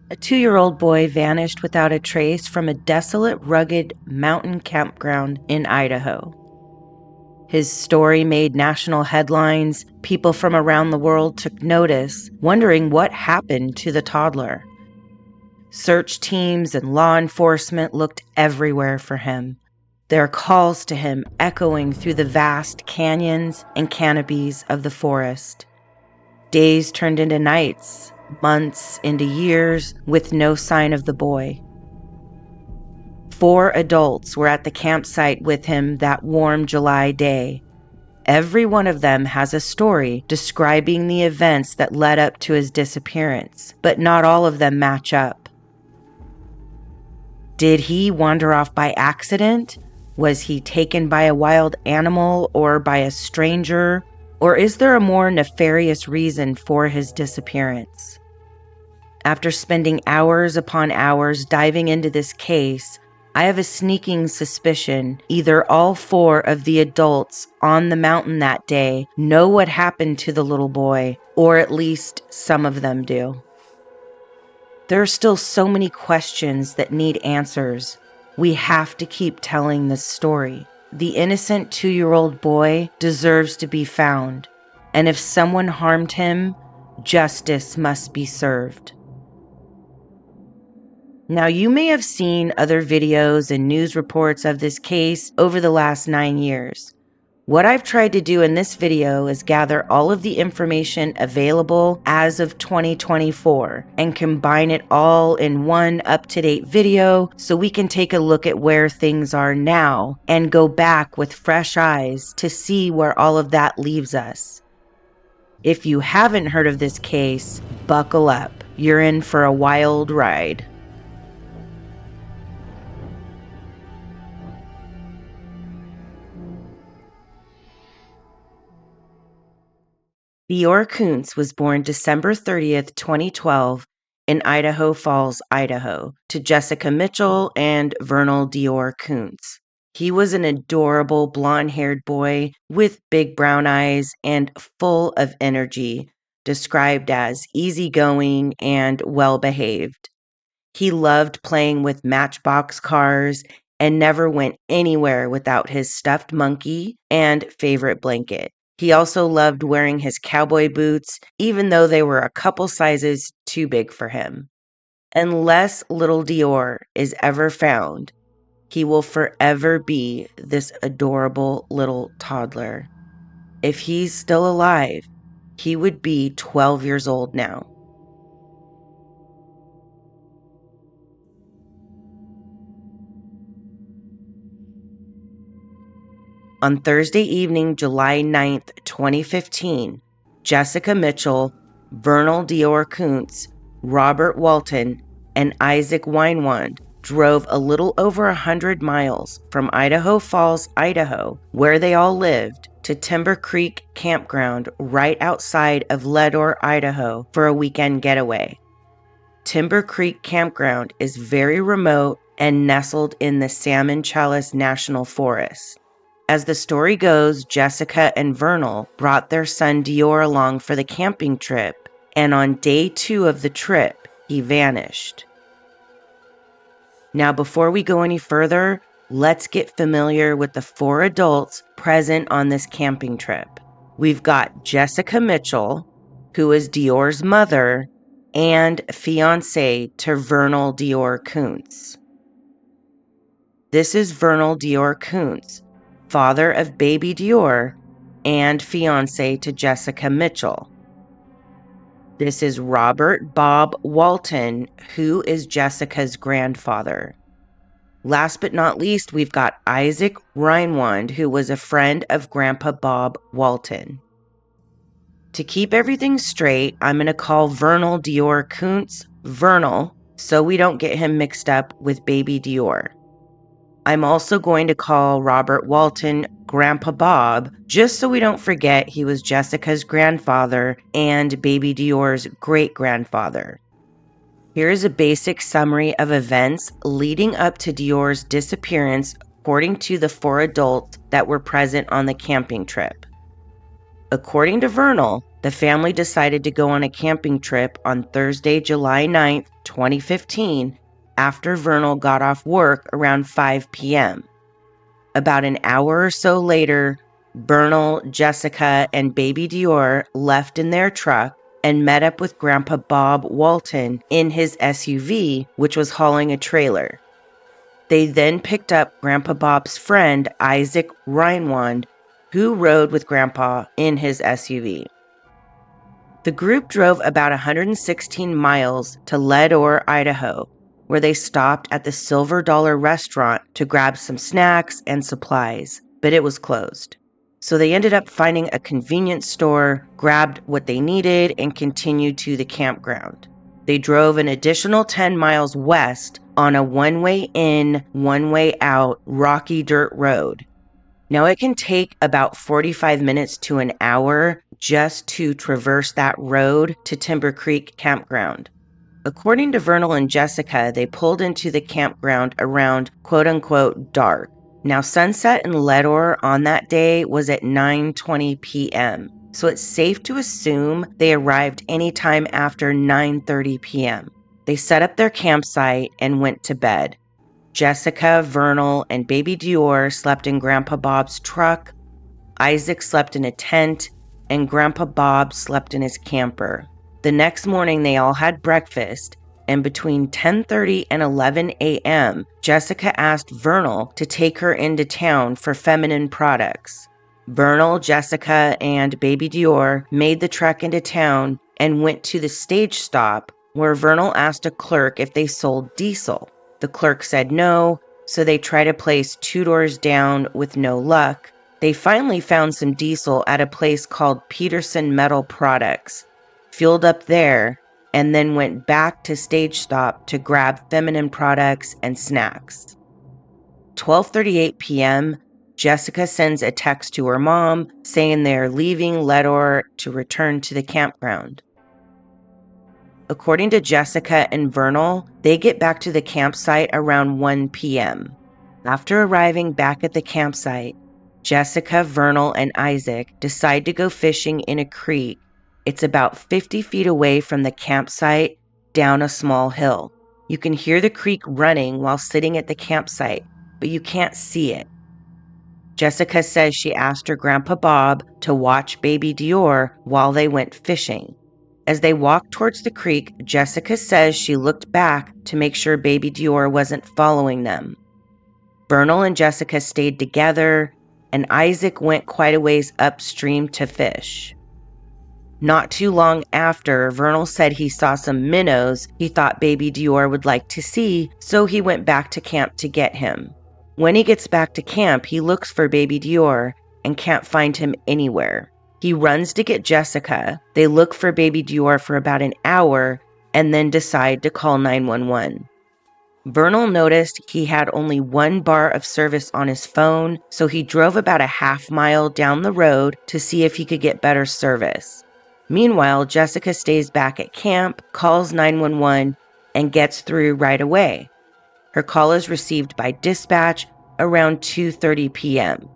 A 2-year-old boy vanished without a trace from a desolate, rugged mountain campground in Idaho. His story made national headlines. People from around the world took notice, wondering what happened to the toddler. Search teams and law enforcement looked everywhere for him, their calls to him echoing through the vast canyons and canopies of the forest. Days turned into nights, months into years, with no sign of the boy. 4 adults were at the campsite with him that warm July day. Every one of them has a story describing the events that led up to his disappearance, but not all of them match up. Did he wander off by accident? Was he taken by a wild animal or by a stranger? Or is there a more nefarious reason for his disappearance? After spending hours upon hours diving into this case, I have a sneaking suspicion either all 4 of the adults on the mountain that day know what happened to the little boy, or at least some of them do. There are still so many questions that need answers. We have to keep telling this story. The innocent 2-year-old boy deserves to be found, and if someone harmed him, justice must be served. Now, you may have seen other videos and news reports of this case over the last 9 years. What I've tried to do in this video is gather all of the information available as of 2024 and combine it all in one up-to-date video so we can take a look at where things are now and go back with fresh eyes to see where all of that leaves us. If you haven't heard of this case, buckle up. You're in for a wild ride. DeOrr Kunz was born December 30th, 2012 in Idaho Falls, Idaho, to Jessica Mitchell and Vernal DeOrr Kunz. He was an adorable blonde-haired boy with big brown eyes and full of energy, described as easygoing and well-behaved. He loved playing with Matchbox cars and never went anywhere without his stuffed monkey and favorite blanket. He also loved wearing his cowboy boots, even though they were a couple sizes too big for him. Unless little DeOrr is ever found, he will forever be this adorable little toddler. If he's still alive, he would be 12 years old now. On Thursday evening, July 9th, 2015, Jessica Mitchell, Vernal DeOrr Kunz, Robert Walton, and Isaac Weinwand drove a little over 100 miles from Idaho Falls, Idaho, where they all lived, to Timber Creek Campground right outside of Leadore, Idaho, for a weekend getaway. Timber Creek Campground is very remote and nestled in the Salmon Chalice National Forest. As the story goes, Jessica and Vernal brought their son DeOrr along for the camping trip, and on day 2 of the trip, he vanished. Now, before we go any further, let's get familiar with the 4 adults present on this camping trip. We've got Jessica Mitchell, who is DeOrr's mother and fiancée to Vernal DeOrr Kunz. This is Vernal DeOrr Kunz, father of Baby DeOrr and fiancé to Jessica Mitchell. This is Robert Bob Walton, who is Jessica's grandfather. Last but not least, we've got Isaac Weinwand, who was a friend of Grandpa Bob Walton. To keep everything straight, I'm going to call Vernal DeOrr Kunz Vernal, so we don't get him mixed up with Baby DeOrr. I'm also going to call Robert Walton Grandpa Bob, just so we don't forget he was Jessica's grandfather and Baby DeOrr's great-grandfather. Here is a basic summary of events leading up to DeOrr's disappearance according to the 4 adults that were present on the camping trip. According to Vernal, the family decided to go on a camping trip on Thursday, July 9th, 2015, after Vernal got off work around 5 p.m. About an hour or so later, Vernal, Jessica, and Baby DeOrr left in their truck and met up with Grandpa Bob Walton in his SUV, which was hauling a trailer. They then picked up Grandpa Bob's friend, Isaac Reinwand, who rode with Grandpa in his SUV. The group drove about 116 miles to Leadore, Idaho, where they stopped at the Silver Dollar restaurant to grab some snacks and supplies, but it was closed. So they ended up finding a convenience store, grabbed what they needed, and continued to the campground. They drove an additional 10 miles west on a one-way in, one-way out, rocky dirt road. Now, it can take about 45 minutes to an hour just to traverse that road to Timber Creek Campground. According to Vernal and Jessica, they pulled into the campground around quote-unquote dark. Now, sunset in Leadore on that day was at 9:20 p.m., so it's safe to assume they arrived anytime after 9:30 p.m. They set up their campsite and went to bed. Jessica, Vernal, and Baby DeOrr slept in Grandpa Bob's truck. Isaac slept in a tent, and Grandpa Bob slept in his camper. The next morning, they all had breakfast, and between 10:30 and 11 a.m., Jessica asked Vernal to take her into town for feminine products. Vernal, Jessica, and Baby DeOrr made the trek into town and went to the stage stop, where Vernal asked a clerk if they sold diesel. The clerk said no, so they tried a place 2 doors down with no luck. They finally found some diesel at a place called Peterson Metal Products, fueled up there, and then went back to Stage Stop to grab feminine products and snacks. 12:38 p.m., Jessica sends a text to her mom saying they're leaving Leadore to return to the campground. According to Jessica and Vernal, they get back to the campsite around 1 p.m. After arriving back at the campsite, Jessica, Vernal, and Isaac decide to go fishing in a creek. It's about 50 feet away from the campsite down a small hill. You can hear the creek running while sitting at the campsite, but you can't see it. Jessica says she asked her Grandpa Bob to watch Baby DeOrr while they went fishing. As they walked towards the creek, Jessica says she looked back to make sure Baby DeOrr wasn't following them. Vernal and Jessica stayed together, and Isaac went quite a ways upstream to fish. Not too long after, Vernal said he saw some minnows he thought Baby DeOrr would like to see, so he went back to camp to get him. When he gets back to camp, he looks for Baby DeOrr and can't find him anywhere. He runs to get Jessica. They look for Baby DeOrr for about an hour and then decide to call 911. Vernal noticed he had only 1 bar of service on his phone, so he drove about a half mile down the road to see if he could get better service. Meanwhile, Jessica stays back at camp, calls 911, and gets through right away. Her call is received by dispatch around 2:30 p.m.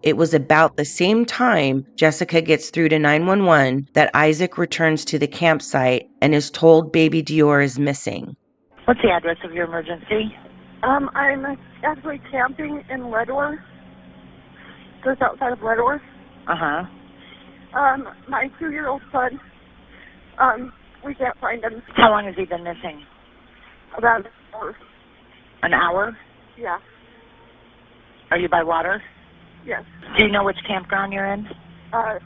It was about the same time Jessica gets through to 911 that Isaac returns to the campsite and is told Baby DeOrr is missing. What's the address of your emergency? I'm actually camping in Leadore, just outside of Leadore. Uh-huh. My 2-year-old son, we can't find him. How long has he been missing? About an hour. An hour? Yeah. Are you by water? Yes. Do you know which campground you're in?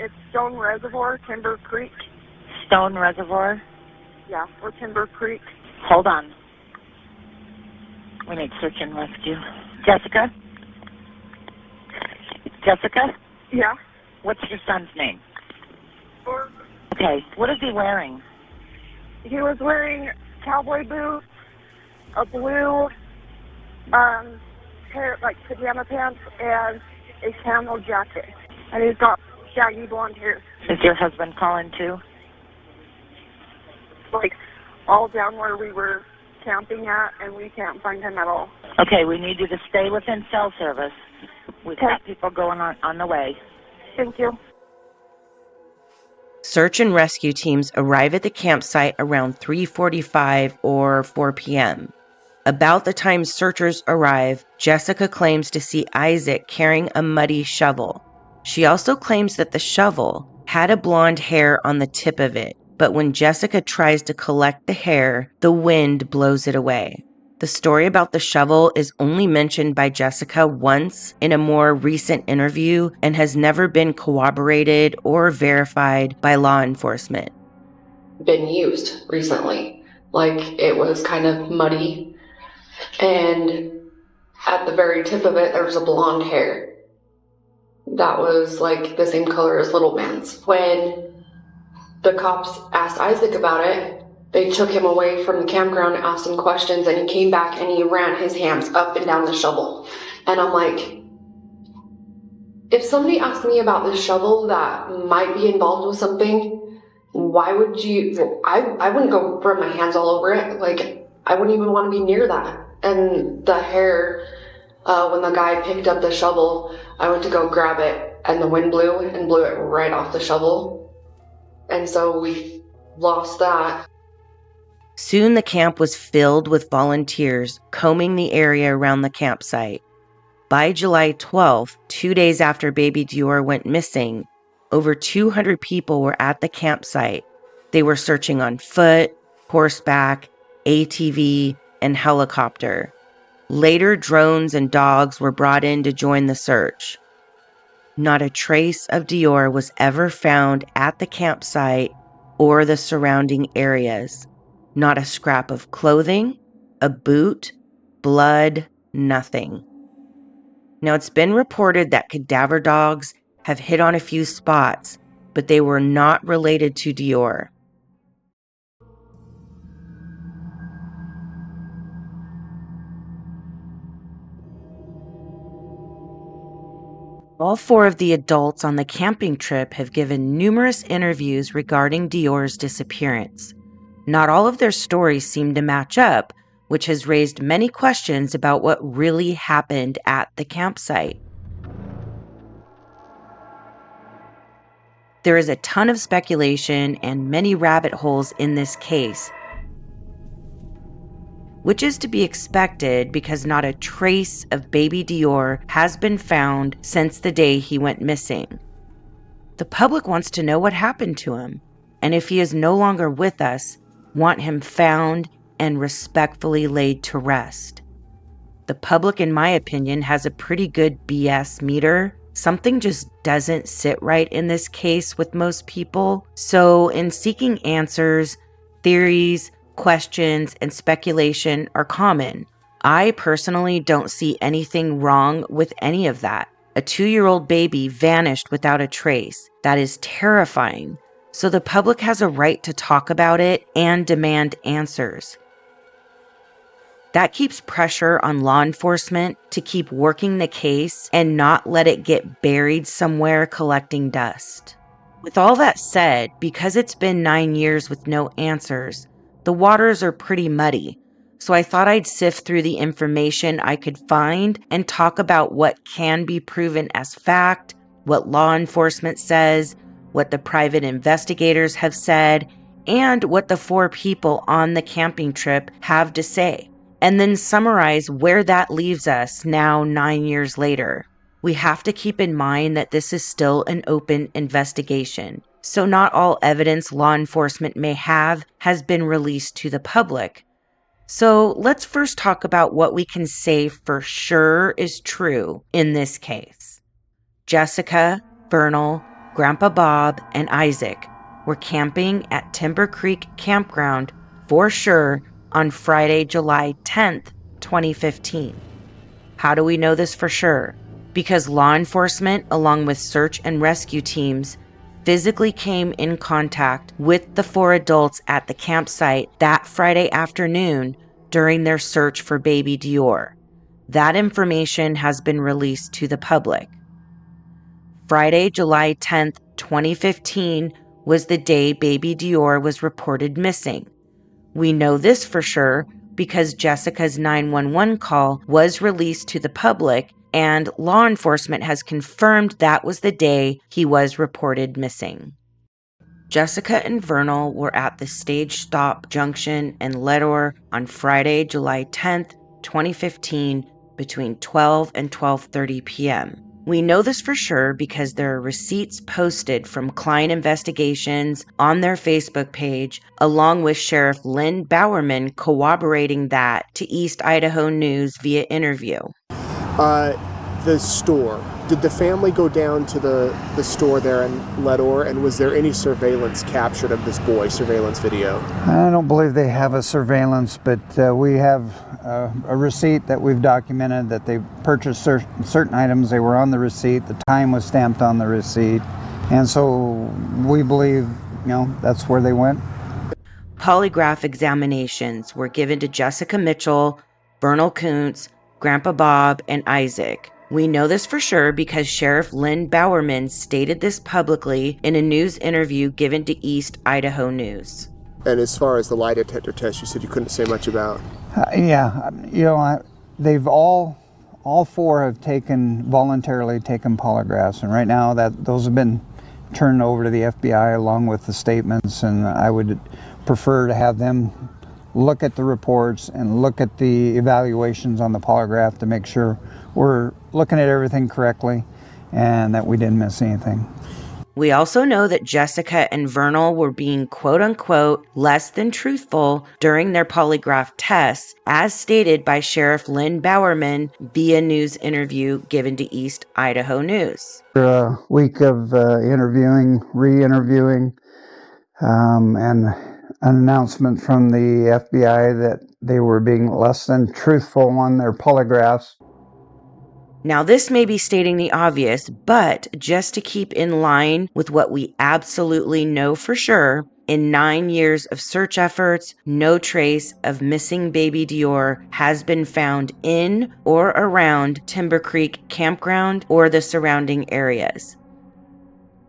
It's Stone Reservoir, Timber Creek. Stone Reservoir? Yeah, or Timber Creek. Hold on. We need search and rescue. Jessica? Jessica? Yeah. What's your son's name? Okay. What is he wearing? He was wearing cowboy boots, a blue, pair, like pajama pants, and a camel jacket. And he's got shaggy blonde hair. Is your husband calling too? Like, all down where we were camping at, and we can't find him at all. Okay, we need you to stay within cell service. We've got people going on the way. Thank you. Search and rescue teams arrive at the campsite around 3:45 or 4 p.m. About the time searchers arrive, Jessica claims to see Isaac carrying a muddy shovel. She also claims that the shovel had a blonde hair on the tip of it, but when Jessica tries to collect the hair, the wind blows it away. The story about the shovel is only mentioned by Jessica once in a more recent interview and has never been corroborated or verified by law enforcement. Been used recently. Like, it was kind of muddy, and at the very tip of it, there was a blonde hair that was like the same color as little man's. When the cops asked Isaac about it, they took him away from the campground, asked him questions, and he came back and he ran his hands up and down the shovel. And I'm like, if somebody asked me about this shovel that might be involved with something, why would you? I wouldn't go run my hands all over it. Like, I wouldn't even want to be near that. And the hair, when the guy picked up the shovel, I went to go grab it, and the wind blew it right off the shovel. And so we lost that. Soon the camp was filled with volunteers combing the area around the campsite. By July 12th, 2 days after Baby DeOrr went missing, over 200 people were at the campsite. They were searching on foot, horseback, ATV, and helicopter. Later, drones and dogs were brought in to join the search. Not a trace of DeOrr was ever found at the campsite or the surrounding areas. Not a scrap of clothing, a boot, blood, nothing. Now, it's been reported that cadaver dogs have hit on a few spots, but they were not related to DeOrr. All 4 of the adults on the camping trip have given numerous interviews regarding DeOrr's disappearance. Not all of their stories seem to match up, which has raised many questions about what really happened at the campsite. There is a ton of speculation and many rabbit holes in this case, which is to be expected because not a trace of Baby DeOrr has been found since the day he went missing. The public wants to know what happened to him, and if he is no longer with us, want him found and respectfully laid to rest. The public, in my opinion, has a pretty good BS meter. Something just doesn't sit right in this case with most people. So in seeking answers, theories, questions, and speculation are common. I personally don't see anything wrong with any of that. A 2-year-old baby vanished without a trace. That is terrifying. So the public has a right to talk about it and demand answers. That keeps pressure on law enforcement to keep working the case and not let it get buried somewhere collecting dust. With all that said, because it's been 9 years with no answers, the waters are pretty muddy. So I thought I'd sift through the information I could find and talk about what can be proven as fact, what law enforcement says, what the private investigators have said, and what the 4 people on the camping trip have to say, and then summarize where that leaves us now 9 years later. We have to keep in mind that this is still an open investigation, so not all evidence law enforcement may have has been released to the public. So let's first talk about what we can say for sure is true in this case. Jessica, Vernal, Grandpa Bob, and Isaac were camping at Timber Creek Campground for sure on Friday, July 10th, 2015. How do we know this for sure? Because law enforcement, along with search and rescue teams, physically came in contact with the 4 adults at the campsite that Friday afternoon during their search for Baby DeOrr. That information has been released to the public. Friday, July 10th, 2015 was the day Baby DeOrr was reported missing. We know this for sure because Jessica's 911 call was released to the public and law enforcement has confirmed that was the day he was reported missing. Jessica and Vernal were at the Stage Stop Junction in Leadore on Friday, July 10th, 2015, between 12 and 12:30 p.m. We know this for sure because there are receipts posted from Klein Investigations on their Facebook page, along with Sheriff Lynn Bowerman corroborating that to East Idaho News via interview. The store. Did the family go down to the store there in Leadore, and was there any surveillance captured of this boy, surveillance video? I don't believe they have a surveillance, but we have a receipt that we've documented that they purchased certain items. They were on the receipt. The time was stamped on the receipt. And so we believe, that's where they went. Polygraph examinations were given to Jessica Mitchell, Vernal Kunz, Grandpa Bob, and Isaac. We know this for sure because Sheriff Lynn Bowerman stated this publicly in a news interview given to East Idaho News. And as far as the lie detector test, you said you couldn't say much about. They've all four have voluntarily taken polygraphs, and right now those have been turned over to the FBI along with the statements, and I would prefer to have them look at the reports and look at the evaluations on the polygraph to make sure we're looking at everything correctly and that we didn't miss anything. We also know that Jessica and Vernal were being quote-unquote less than truthful during their polygraph tests, as stated by Sheriff Lynn Bowerman via news interview given to East Idaho News. After a week of re-interviewing, and an announcement from the FBI that they were being less than truthful on their polygraphs. Now, this may be stating the obvious, but just to keep in line with what we absolutely know for sure, in 9 years of search efforts, no trace of missing Baby DeOrr has been found in or around Timber Creek Campground or the surrounding areas.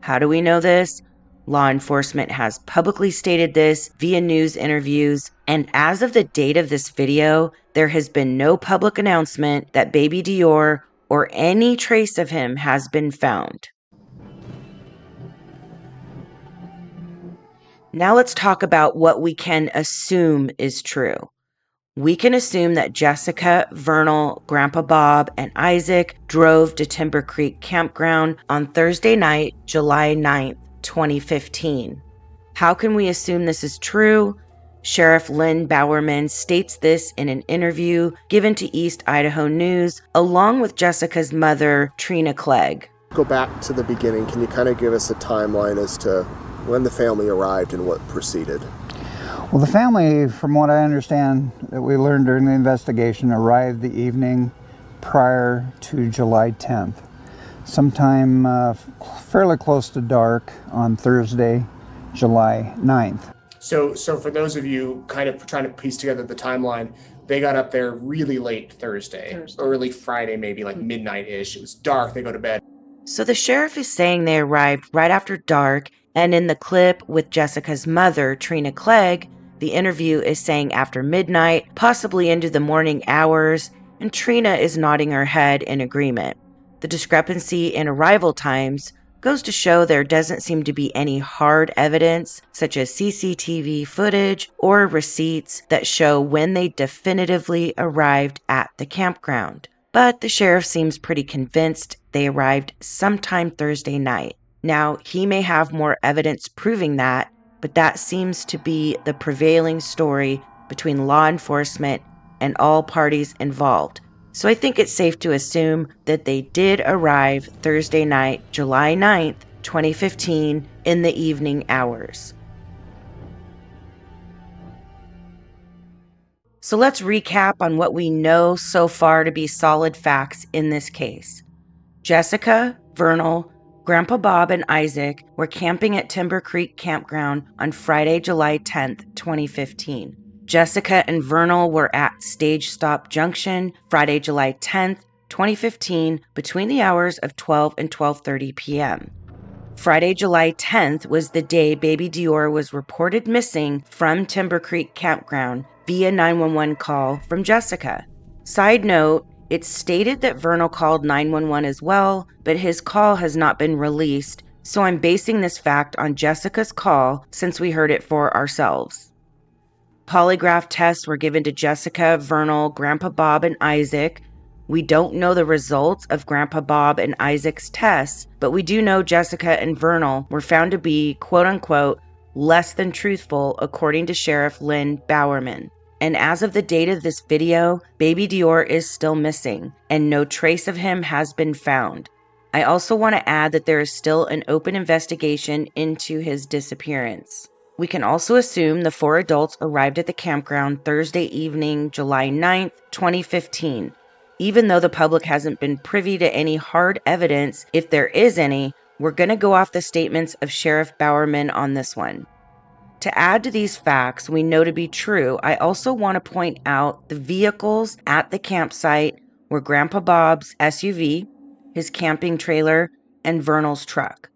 How do we know this? Law enforcement has publicly stated this via news interviews, and as of the date of this video, there has been no public announcement that Baby DeOrr or any trace of him has been found. Now let's talk about what we can assume is true. We can assume that Jessica, Vernal, Grandpa Bob, and Isaac drove to Timber Creek Campground on Thursday night, July 9th, 2015. How can we assume this is true? Sheriff Lynn Bowerman states this in an interview given to East Idaho News, along with Jessica's mother, Trina Clegg. Go back to the beginning. Can you kind of give us a timeline as to when the family arrived and what proceeded? Well, the family, from what I understand, that we learned during the investigation, arrived the evening prior to July 10th, sometime fairly close to dark on Thursday, July 9th. So for those of you kind of trying to piece together the timeline, they got up there really late Thursday. Early Friday, maybe like midnight-ish. It was dark, they go to bed. So the sheriff is saying they arrived right after dark, and in the clip with Jessica's mother, Trina Clegg, the interview is saying after midnight, possibly into the morning hours, and Trina is nodding her head in agreement. The discrepancy in arrival times goes to show there doesn't seem to be any hard evidence, such as CCTV footage or receipts that show when they definitively arrived at the campground. But the sheriff seems pretty convinced they arrived sometime Thursday night. Now, he may have more evidence proving that, but that seems to be the prevailing story between law enforcement and all parties involved. So I think it's safe to assume that they did arrive Thursday night, July 9th, 2015, in the evening hours. So let's recap on what we know so far to be solid facts in this case. Jessica, Vernal, Grandpa Bob, and Isaac were camping at Timber Creek Campground on Friday, July 10th, 2015. Jessica and Vernal were at Stage Stop Junction Friday, July 10th, 2015, between the hours of 12 and 12:30 p.m. Friday, July 10th was the day Baby DeOrr was reported missing from Timber Creek Campground via 911 call from Jessica. Side note, it's stated that Vernal called 911 as well, but his call has not been released, so I'm basing this fact on Jessica's call since we heard it for ourselves. Polygraph tests were given to Jessica, Vernal, Grandpa Bob, and Isaac. We don't know the results of Grandpa Bob and Isaac's tests, but we do know Jessica and Vernal were found to be, quote-unquote, less than truthful, according to Sheriff Lynn Bowerman. And as of the date of this video, Baby DeOrr is still missing, and no trace of him has been found. I also want to add that there is still an open investigation into his disappearance. We can also assume the 4 adults arrived at the campground Thursday evening, July 9th, 2015. Even though the public hasn't been privy to any hard evidence, if there is any, we're going to go off the statements of Sheriff Bowerman on this one. To add to these facts we know to be true, I also want to point out the vehicles at the campsite were Grandpa Bob's SUV, his camping trailer, and Vernal's truck.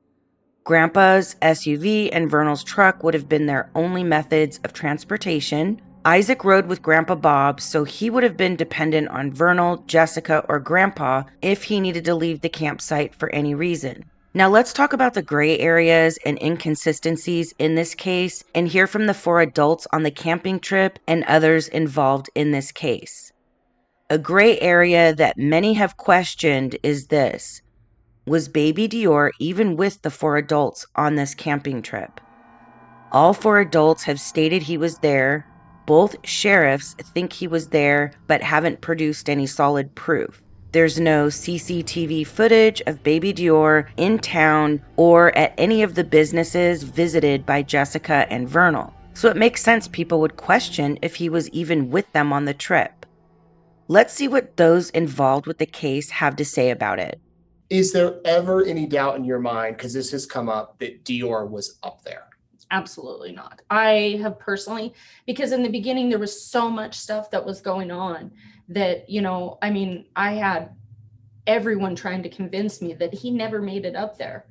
Grandpa's SUV and Vernal's truck would have been their only methods of transportation. Isaac rode with Grandpa Bob, so he would have been dependent on Vernal, Jessica, or Grandpa if he needed to leave the campsite for any reason. Now let's talk about the gray areas and inconsistencies in this case and hear from the 4 adults on the camping trip and others involved in this case. A gray area that many have questioned is this: was Baby DeOrr even with the 4 adults on this camping trip? All 4 adults have stated he was there. Both sheriffs think he was there, but haven't produced any solid proof. There's no CCTV footage of Baby DeOrr in town or at any of the businesses visited by Jessica and Vernal, so it makes sense people would question if he was even with them on the trip. Let's see what those involved with the case have to say about it. Is there ever any doubt in your mind, because this has come up, that DeOrr was up there? Absolutely not. I have personally, because in the beginning there was so much stuff that was going on that, I had everyone trying to convince me that he never made it up there.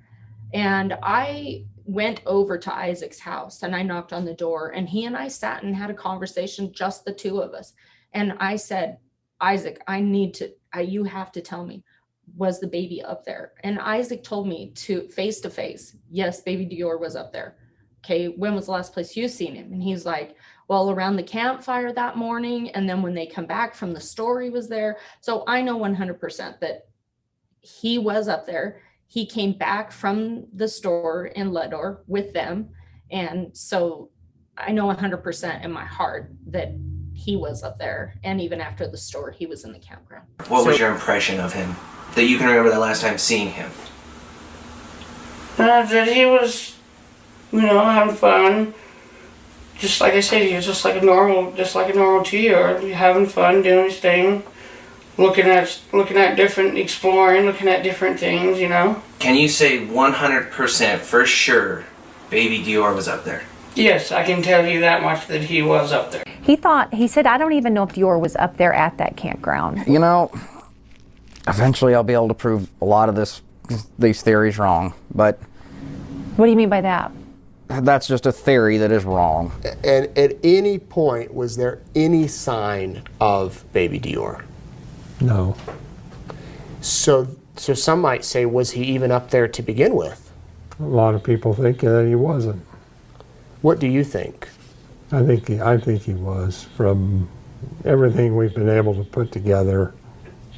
And I went over to Isaac's house and I knocked on the door, and he and I sat and had a conversation, just the 2 of us. And I said, Isaac, you have to tell me, was the baby up there? And Isaac told me to face, yes, Baby DeOrr was up there. Okay, when was the last place you seen him? And he's like, well, around the campfire that morning. And then when they come back from the store, he was there. So I know 100% that he was up there. He came back from the store in Ledor with them. And so I know 100% in my heart that he was up there. And even after the store, he was in the campground. What was your impression of him that you can remember the last time seeing him? That he was, having fun. Just like I said, he was just like a normal DeOrr, having fun, doing his thing, looking at different, exploring, looking at different things, Can you say 100% for sure Baby DeOrr was up there? Yes, I can tell you that much, that he was up there. He said, I don't even know if DeOrr was up there at that campground. Eventually I'll be able to prove a lot of these theories wrong, but... What do you mean by that? That's just a theory that is wrong. And at any point, was there any sign of Baby DeOrr? No. So some might say, was he even up there to begin with? A lot of people think that he wasn't. What do you think? I think he was, from everything we've been able to put together,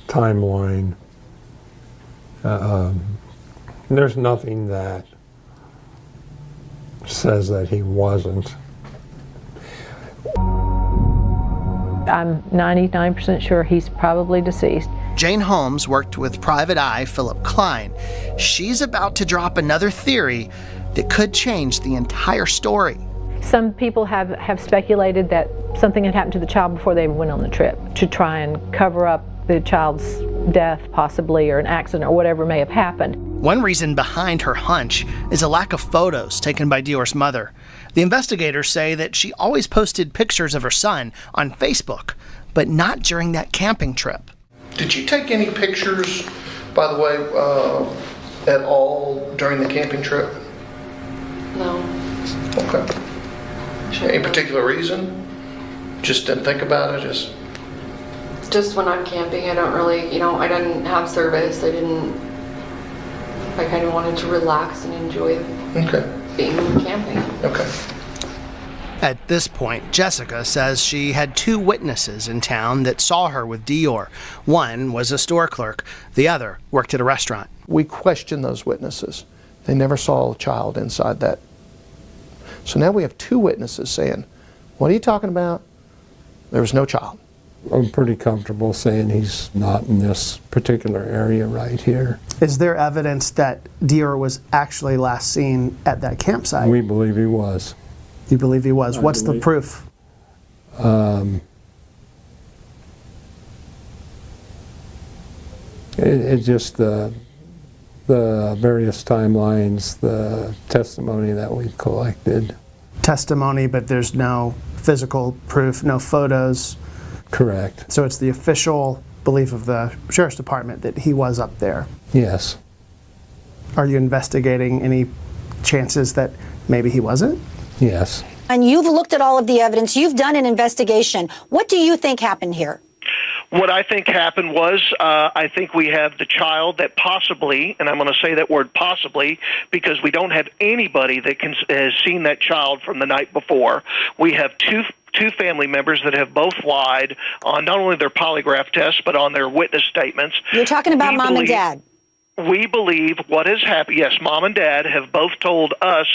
timeline. There's nothing that says that he wasn't. I'm 99% sure he's probably deceased. Jane Holmes worked with Private Eye Philip Klein. She's about to drop another theory that could change the entire story. Some people have speculated that something had happened to the child before they went on the trip, to try and cover up the child's death, possibly, or an accident, or whatever may have happened. One reason behind her hunch is a lack of photos taken by DeOrr's mother. The investigators say that she always posted pictures of her son on Facebook, but not during that camping trip. Did you take any pictures, by the way, at all during the camping trip? No. Okay. Any particular reason? Just didn't think about it? Just when I'm camping, I don't really, I didn't have service. I didn't I kind of wanted to relax and enjoy being camping. Okay. At this point, Jessica says she had 2 witnesses in town that saw her with DeOrr. One was a store clerk. The other worked at a restaurant. We questioned those witnesses. They never saw a child inside that. So now we have 2 witnesses saying, what are you talking about? There was no child. I'm pretty comfortable saying he's not in this particular area right here. Is there evidence that DeOrr was actually last seen at that campsite? We believe he was. You believe he was? What's the proof? It's just the various timelines, the testimony that we've collected. Testimony, but there's no physical proof, no photos. Correct. So it's the official belief of the Sheriff's Department that he was up there. Yes. Are you investigating any chances that maybe he wasn't? Yes. And you've looked at all of the evidence. You've done an investigation. What do you think happened here? What I think happened was, I think we have the child that possibly, and I'm going to say that word possibly, because we don't have anybody that has seen that child from the night before. We have two family members that have both lied on not only their polygraph tests, but on their witness statements. You're talking about mom and dad. We believe what has happened. Yes, mom and dad have both told us.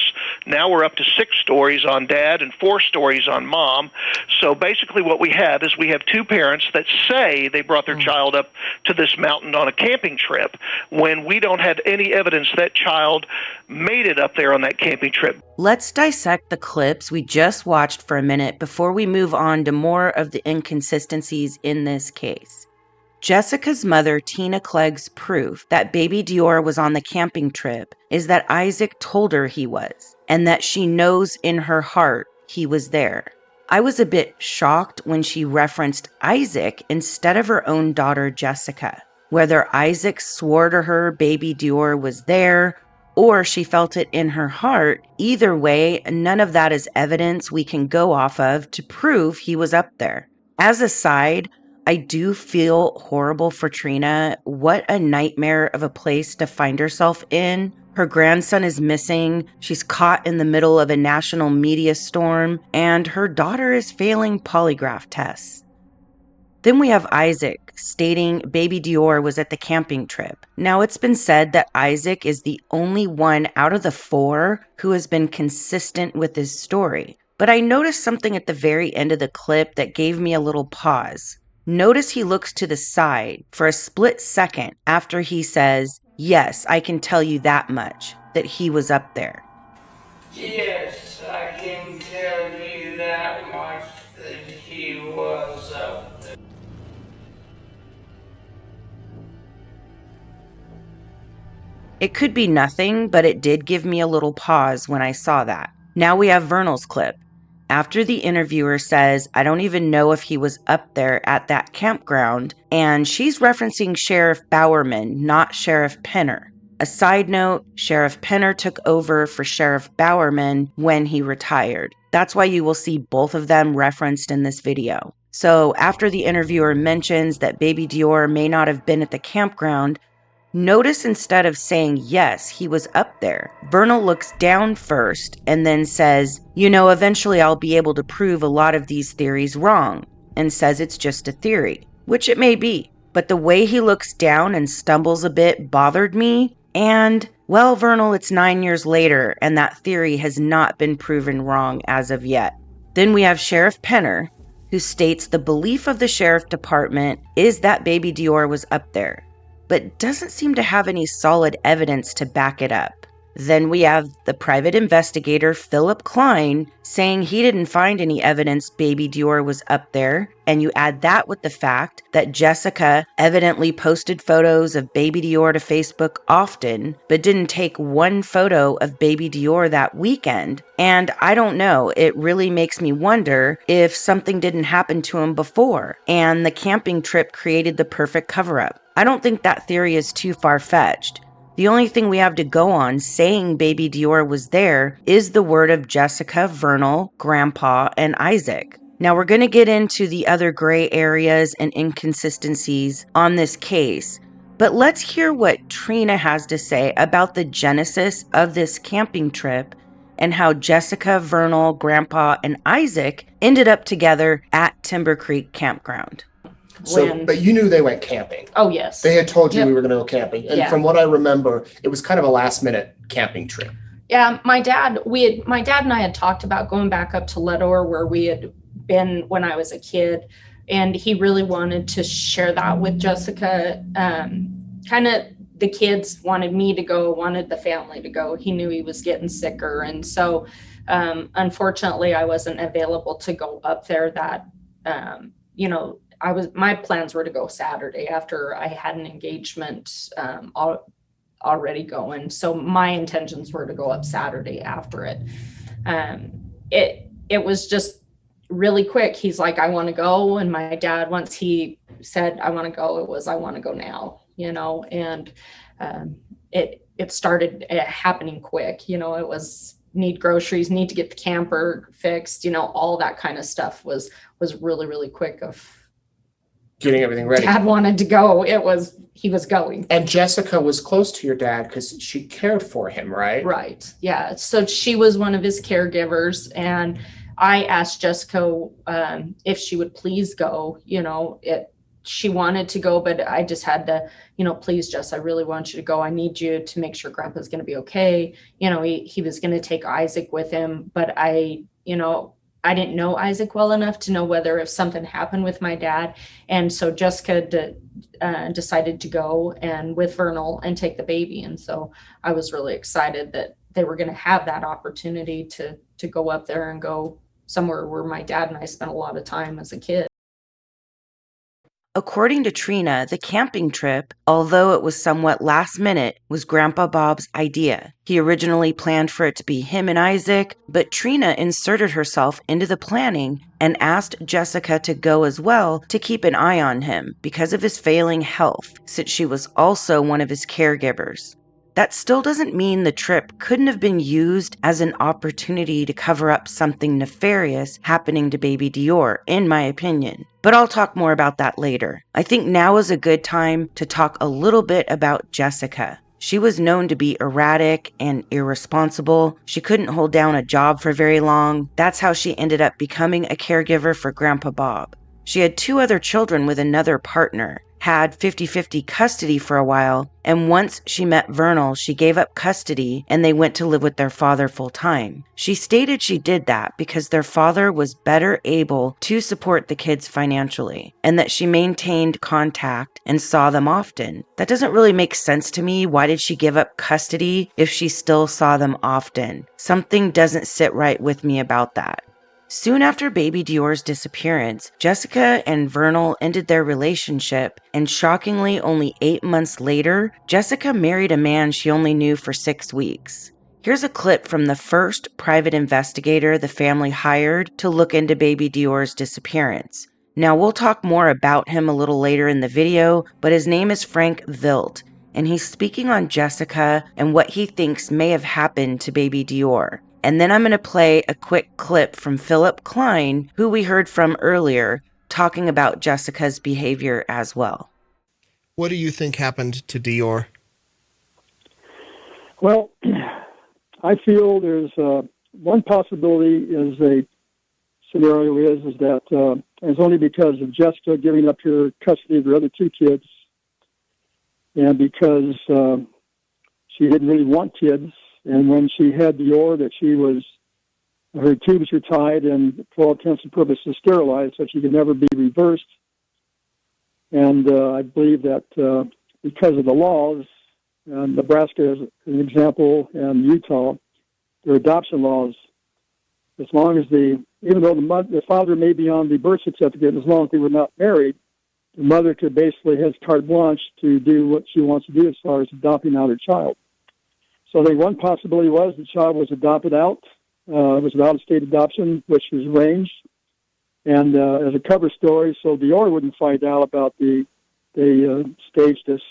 Now we're up to 6 stories on dad and 4 stories on mom. So basically what we have is we have 2 parents that say they brought their child up to this mountain on a camping trip when we don't have any evidence that child made it up there on that camping trip. Let's dissect the clips we just watched for a minute before we move on to more of the inconsistencies in this case. Jessica's mother, Tina Clegg's proof that Baby DeOrr was on the camping trip is that Isaac told her he was, and that she knows in her heart he was there. I was a bit shocked when she referenced Isaac instead of her own daughter, Jessica. Whether Isaac swore to her Baby DeOrr was there, or she felt it in her heart, either way, none of that is evidence we can go off of to prove he was up there. As a side, I do feel horrible for Trina. What a nightmare of a place to find herself in. Her grandson is missing. She's caught in the middle of a national media storm, and her daughter is failing polygraph tests. Then we have Isaac stating Baby DeOrr was at the camping trip. Now, it's been said that Isaac is the only one out of the 4 who has been consistent with his story. But I noticed something at the very end of the clip that gave me a little pause. Notice he looks to the side for a split second after he says, yes, I can tell you that much, that he was up there. Yes, I can tell you that much, that he was up there. It could be nothing, but it did give me a little pause when I saw that. Now we have Vernal's clip. After the interviewer says, I don't even know if he was up there at that campground, and she's referencing Sheriff Bowerman, not Sheriff Penner. A side note, Sheriff Penner took over for Sheriff Bowerman when he retired. That's why you will see both of them referenced in this video. So after the interviewer mentions that Baby DeOrr may not have been at the campground, notice instead of saying, yes, he was up there, Vernal looks down first and then says, you know, eventually I'll be able to prove a lot of these theories wrong, and says it's just a theory, which it may be. But the way he looks down and stumbles a bit bothered me, and, well, Vernal, it's 9 years later, and that theory has not been proven wrong as of yet. Then we have Sheriff Penner, who states the belief of the Sheriff Department is that Baby DeOrr was up there, but doesn't seem to have any solid evidence to back it up. Then we have the private investigator, Philip Klein, saying he didn't find any evidence Baby DeOrr was up there, and you add that with the fact that Jessica evidently posted photos of Baby DeOrr to Facebook often, but didn't take one photo of Baby DeOrr that weekend. And I don't know, it really makes me wonder if something didn't happen to him before, and the camping trip created the perfect cover-up. I don't think that theory is too far-fetched. The only thing we have to go on saying Baby DeOrr was there is the word of Jessica, Vernal, Grandpa, and Isaac. Now we're going to get into the other gray areas and inconsistencies on this case, But let's hear what Trina has to say about the genesis of this camping trip and how Jessica, Vernal, Grandpa, and Isaac ended up together at Timber Creek Campground. So, but you knew they went camping. Oh, yes. They had told you we were going to go camping. And from what I remember, it was kind of a last minute camping trip. Yeah, my dad and I had talked about going back up to Ledor where we had been when I was a kid. And he really wanted to share that with Jessica. Kind of the kids wanted me to go, wanted the family to go. He knew he was getting sicker. And so, unfortunately, I wasn't available to go up there that, my plans were to go Saturday after I had an engagement already going. So my intentions were to go up Saturday after it. It was just really quick. He's like, I want to go. And my dad, once he said, I want to go, it was, I want to go now, and it started happening quick. It was need groceries, need to get the camper fixed, all that kind of stuff was really, really quick of getting everything ready. Dad wanted to go. He was going. And Jessica was close to your dad because she cared for him, right? Right. Yeah. So she was one of his caregivers. And I asked Jessica if she would please go. She wanted to go, but I just had to, please, Jess, I really want you to go. I need you to make sure Grandpa's going to be okay. He was going to take Isaac with him, but I didn't know Isaac well enough to know whether if something happened with my dad. And so Jessica decided to go and with Vernal and take the baby. And so I was really excited that they were going to have that opportunity to go up there and go somewhere where my dad and I spent a lot of time as a kid. According to Trina, the camping trip, although it was somewhat last minute, was Grandpa Bob's idea. He originally planned for it to be him and Isaac, but Trina inserted herself into the planning and asked Jessica to go as well to keep an eye on him because of his failing health, since she was also one of his caregivers. That still doesn't mean the trip couldn't have been used as an opportunity to cover up something nefarious happening to Baby DeOrr, in my opinion. But I'll talk more about that later. I think now is a good time to talk a little bit about Jessica. She was known to be erratic and irresponsible. She couldn't hold down a job for very long. That's how she ended up becoming a caregiver for Grandpa Bob. She had 2 other children with another partner, had 50-50 custody for a while, and once she met Vernal, she gave up custody and they went to live with their father full time. She stated she did that because their father was better able to support the kids financially and that she maintained contact and saw them often. That doesn't really make sense to me. Why did she give up custody if she still saw them often? Something doesn't sit right with me about that. Soon after Baby DeOrr's disappearance, Jessica and Vernal ended their relationship, and shockingly, only 8 months later, Jessica married a man she only knew for 6 weeks. Here's a clip from the first private investigator the family hired to look into Baby DeOrr's disappearance. Now, we'll talk more about him a little later in the video, but his name is Frank Vilt, and he's speaking on Jessica and what he thinks may have happened to Baby DeOrr. And then I'm going to play a quick clip from Philip Klein, who we heard from earlier, talking about Jessica's behavior as well. What do you think happened to DeOrr? Well, I feel there's one possibility is a scenario is that it's only because of Jessica giving up her custody of her other 2 kids and because she didn't really want kids. And when she had DeOrr, that her tubes were tied and for all intents and purposes sterilized, so she could never be reversed. And I believe that because of the laws, Nebraska is an example, and Utah, their adoption laws, as long as even though the father may be on the birth certificate, as long as they were not married, the mother could basically has carte blanche to do what she wants to do as far as adopting out her child. So I think one possibility was the child was adopted out. It was an out-of-state adoption, which was arranged. And as a cover story, so DeOrr wouldn't find out about they staged this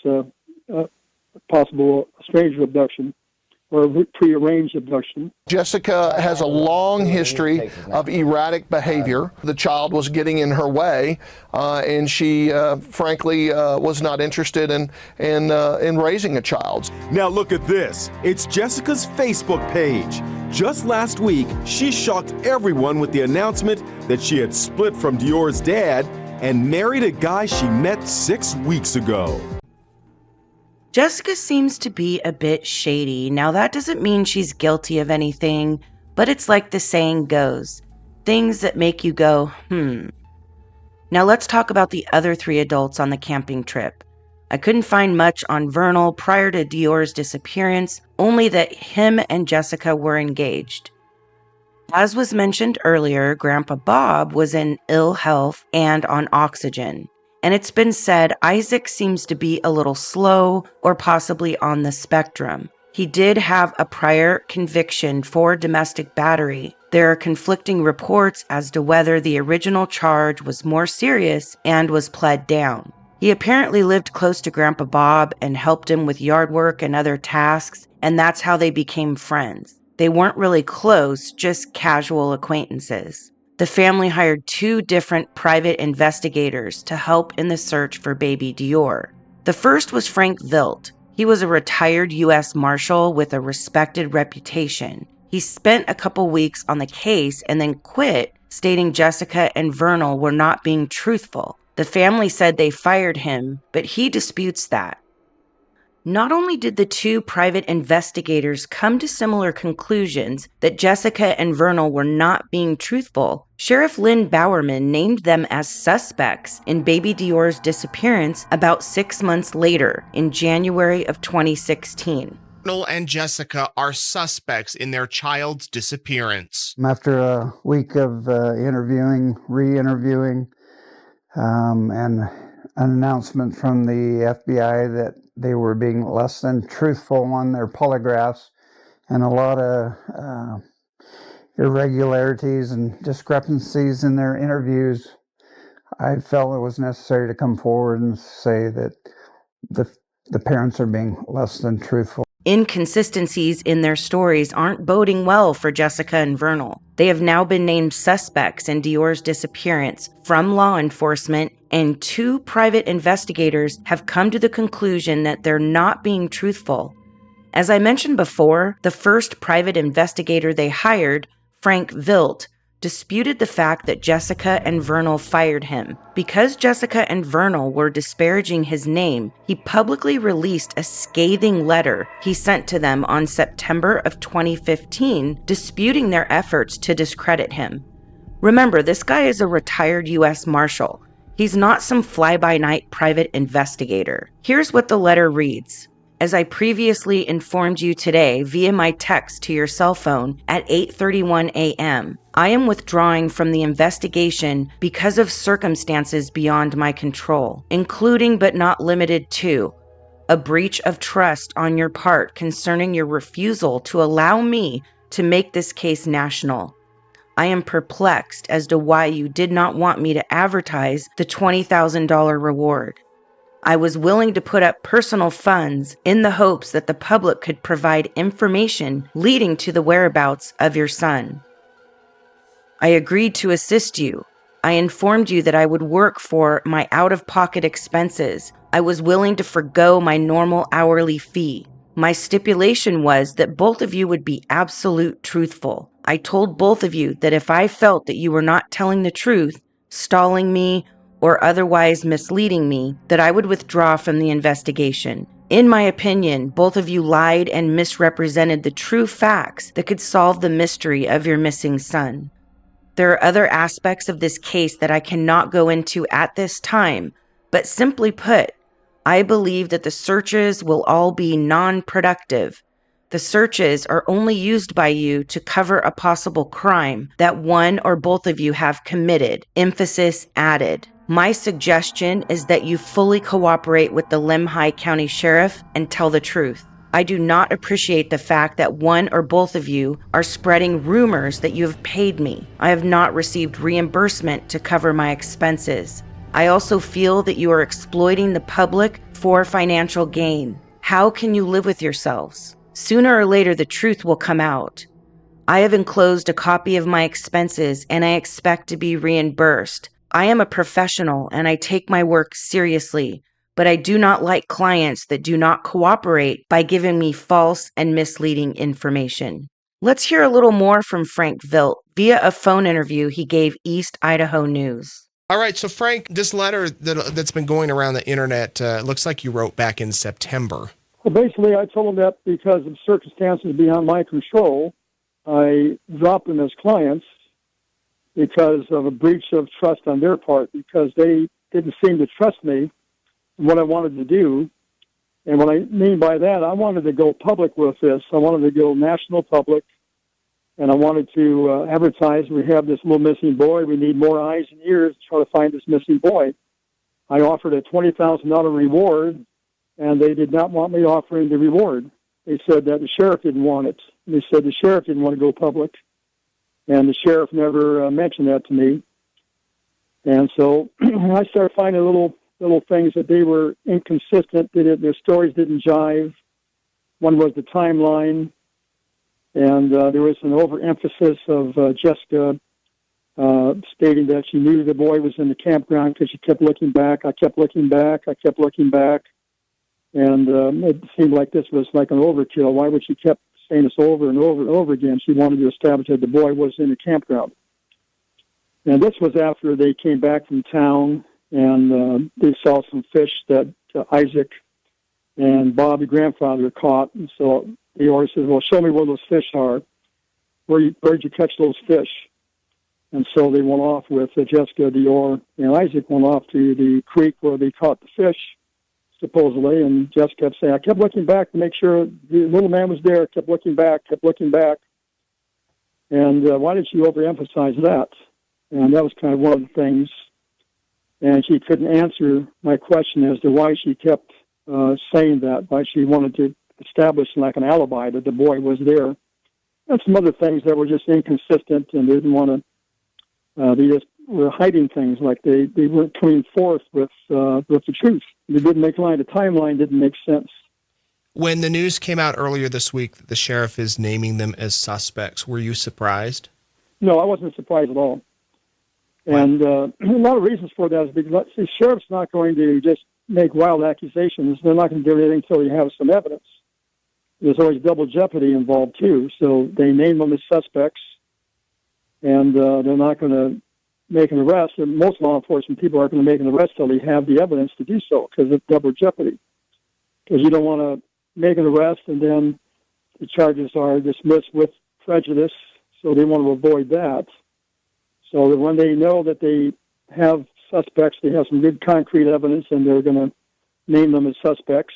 possible stranger abduction. or prearranged abduction. Jessica has a long history of erratic behavior. The child was getting in her way, and she frankly was not interested in raising a child. Now look at this. It's Jessica's Facebook page. Just last week, she shocked everyone with the announcement that she had split from DeOrr's dad and married a guy she met 6 weeks ago. Jessica seems to be a bit shady. Now, that doesn't mean she's guilty of anything, but it's like the saying goes, things that make you go, Now let's talk about the other 3 adults on the camping trip. I couldn't find much on Vernal prior to DeOrr's disappearance, only that him and Jessica were engaged. As was mentioned earlier, Grandpa Bob was in ill health and on oxygen. And it's been said Isaac seems to be a little slow or possibly on the spectrum. He did have a prior conviction for domestic battery. There are conflicting reports as to whether the original charge was more serious and was pled down. He apparently lived close to Grandpa Bob and helped him with yard work and other tasks, and that's how they became friends. They weren't really close, just casual acquaintances. The family hired 2 different private investigators to help in the search for Baby DeOrr. The first was Frank Vilt. He was a retired U.S. Marshal with a respected reputation. He spent a couple weeks on the case and then quit, stating Jessica and Vernal were not being truthful. The family said they fired him, but he disputes that. Not only did the 2 private investigators come to similar conclusions that Jessica and Vernal were not being truthful, Sheriff Lynn Bowerman named them as suspects in Baby DeOrr's disappearance about 6 months later, in January of 2016. Vernal and Jessica are suspects in their child's disappearance. After a week of re-interviewing, and an announcement from the FBI that they were being less than truthful on their polygraphs, and a lot of irregularities and discrepancies in their interviews, I felt it was necessary to come forward and say that the parents are being less than truthful. Inconsistencies in their stories aren't boding well for Jessica and Vernal. They have now been named suspects in DeOrr's disappearance from law enforcement, and 2 private investigators have come to the conclusion that they're not being truthful. As I mentioned before, the first private investigator they hired, Frank Vilt, disputed the fact that Jessica and Vernal fired him. Because Jessica and Vernal were disparaging his name, he publicly released a scathing letter he sent to them on September of 2015, disputing their efforts to discredit him. Remember, this guy is a retired U.S. Marshal. He's not some fly-by-night private investigator. Here's what the letter reads. As I previously informed you today via my text to your cell phone at 8:31 a.m., I am withdrawing from the investigation because of circumstances beyond my control, including but not limited to a breach of trust on your part concerning your refusal to allow me to make this case national. I am perplexed as to why you did not want me to advertise the $20,000 reward. I was willing to put up personal funds in the hopes that the public could provide information leading to the whereabouts of your son. I agreed to assist you. I informed you that I would work for my out-of-pocket expenses. I was willing to forgo my normal hourly fee. My stipulation was that both of you would be absolute truthful. I told both of you that if I felt that you were not telling the truth, stalling me, or otherwise misleading me, that I would withdraw from the investigation. In my opinion, both of you lied and misrepresented the true facts that could solve the mystery of your missing son. There are other aspects of this case that I cannot go into at this time, but simply put, I believe that the searches will all be non-productive. The searches are only used by you to cover a possible crime that one or both of you have committed, emphasis added. My suggestion is that you fully cooperate with the Lemhi County Sheriff and tell the truth. I do not appreciate the fact that one or both of you are spreading rumors that you have paid me. I have not received reimbursement to cover my expenses. I also feel that you are exploiting the public for financial gain. How can you live with yourselves? Sooner or later, the truth will come out. I have enclosed a copy of my expenses and I expect to be reimbursed. I am a professional and I take my work seriously, but I do not like clients that do not cooperate by giving me false and misleading information. Let's hear a little more from Frank Vilt via a phone interview he gave East Idaho News. All right, so Frank, this letter that's been going around the internet looks like you wrote back in September. Well, basically, I told them that because of circumstances beyond my control, I dropped them as clients because of a breach of trust on their part, because they didn't seem to trust me and what I wanted to do. And what I mean by that, I wanted to go public with this. I wanted to go national public, and I wanted to advertise, we have this little missing boy. We need more eyes and ears to try to find this missing boy. I offered a $20,000 reward, and they did not want me offering the reward. They said that the sheriff didn't want it. They said the sheriff didn't want to go public, and the sheriff never mentioned that to me. And so I started finding little things that they were inconsistent. Their stories didn't jive. One was the timeline, and there was an overemphasis of Jessica stating that she knew the boy was in the campground because she kept looking back. I kept looking back. I kept looking back. And it seemed like this was like an overkill. Why would she keep saying this over and over and over again? She wanted to establish that the boy was in the campground. And this was after they came back from town and they saw some fish that Isaac and Bob, the grandfather, caught. And so DeOrr says, well, show me where those fish are. Where'd you catch those fish? And so they went off with Jessica, DeOrr, and Isaac went off to the creek where they caught the fish, supposedly. And Jessica kept saying, I kept looking back to make sure the little man was there, kept looking back. And why did she overemphasize that? And that was kind of one of the things. And she couldn't answer my question as to why she kept saying that, why she wanted to establish like an alibi that the boy was there. And some other things that were just inconsistent, and they didn't want to, they just were hiding things, like they weren't coming forth with the truth. They didn't make line. The timeline didn't make sense. When the news came out earlier this week that the sheriff is naming them as suspects, were you surprised? No, I wasn't surprised at all. And a lot of reasons for that is because the sheriff's not going to just make wild accusations. They're not going to do anything until you have some evidence. There's always double jeopardy involved, too. So they name them as suspects, and they're not going to make an arrest. And most law enforcement people aren't going to make an arrest until they have the evidence to do so, because of double jeopardy. Because you don't want to make an arrest and then the charges are dismissed with prejudice, so they want to avoid that. So that when they know that they have suspects, they have some good concrete evidence, and they're going to name them as suspects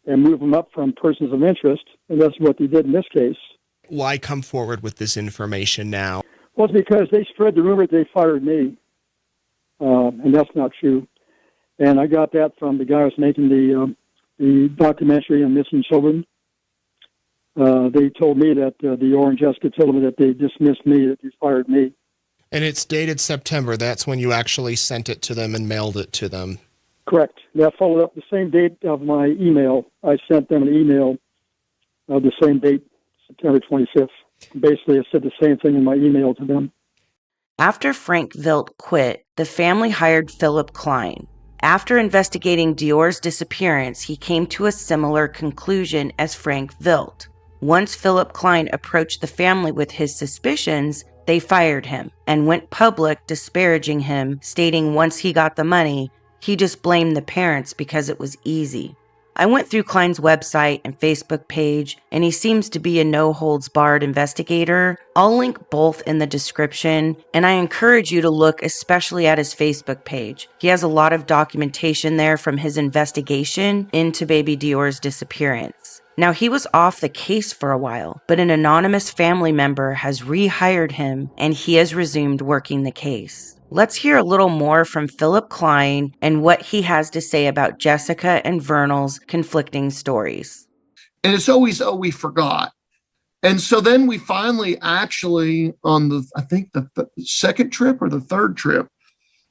and move them up from persons of interest, and that's what they did in this case. Why come forward with this information now? Well, it's because they spread the rumor that they fired me, and that's not true. And I got that from the guy who was making the documentary on missing children. They told me that DeOrr and Jessica told me that they dismissed me, that they fired me. And it's dated September. That's when you actually sent it to them and mailed it to them. Correct. That followed up the same date of my email. I sent them an email of the same date, September 25th. Basically, I said the same thing in my email to them. After Frank Vilt quit, the family hired Philip Klein. After investigating DeOrr's disappearance, he came to a similar conclusion as Frank Vilt. Once Philip Klein approached the family with his suspicions, they fired him and went public disparaging him, stating once he got the money, he just blamed the parents because it was easy. I went through Klein's website and Facebook page, and he seems to be a no-holds-barred investigator. I'll link both in the description, and I encourage you to look especially at his Facebook page. He has a lot of documentation there from his investigation into Baby DeOrr's disappearance. Now, he was off the case for a while, but an anonymous family member has rehired him, and he has resumed working the case. Let's hear a little more from Philip Klein and what he has to say about Jessica and Vernal's conflicting stories. And it's always, oh, we forgot. And so then we finally actually, on the, I think the second trip or the third trip,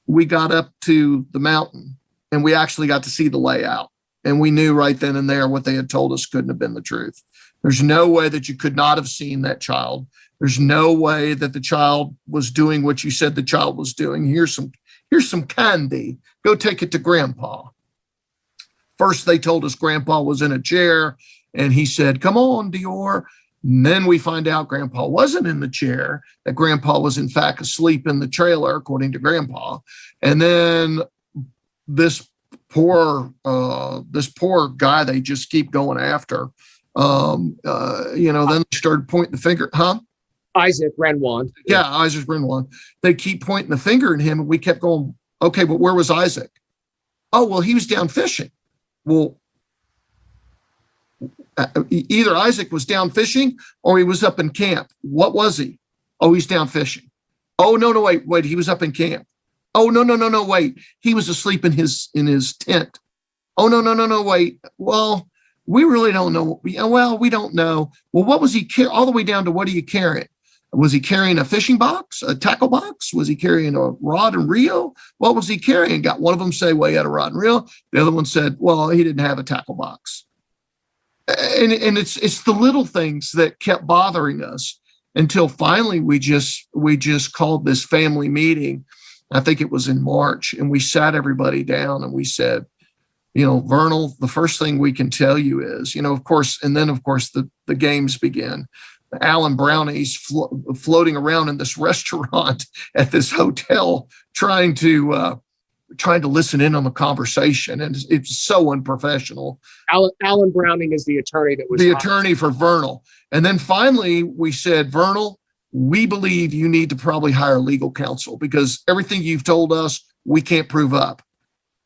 we got up to the mountain and we actually got to see the layout. And we knew right then and there what they had told us couldn't have been the truth. There's no way that you could not have seen that child. There's no way that the child was doing what you said the child was doing. Here's some candy. Go take it to grandpa. First, they told us grandpa was in a chair and he said, come on, DeOrr. And then we find out grandpa wasn't in the chair, that grandpa was in fact asleep in the trailer, according to grandpa. And then this poor guy they just keep going after. Then they started pointing the finger, Isaac Renwan. Yeah, Isaac Renwan. They keep pointing the finger at him, and we kept going, okay, but where was Isaac? Oh, well, he was down fishing. Well, either Isaac was down fishing or he was up in camp. What was he? Oh, he's down fishing. Oh, no, wait, he was up in camp. Oh, no, wait, he was asleep in his tent. Oh, no, wait. Well, we really don't know. Well, we don't know. Well, what was he carrying? All the way down to what are you carrying? Was he carrying a fishing box, a tackle box? Was he carrying a rod and reel? What was he carrying? Got one of them say, well, he had a rod and reel. The other one said, well, he didn't have a tackle box. And it's the little things that kept bothering us until finally we just called this family meeting. I think it was in March, and we sat everybody down and we said, Vernal, the first thing we can tell you is, of course, the games begin. Alan Brownie's floating around in this restaurant at this hotel, trying to listen in on the conversation, and it's so unprofessional. Alan Browning is the attorney that was the attorney for Vernal, and then finally we said, Vernal, we believe you need to probably hire legal counsel because everything you've told us we can't prove up,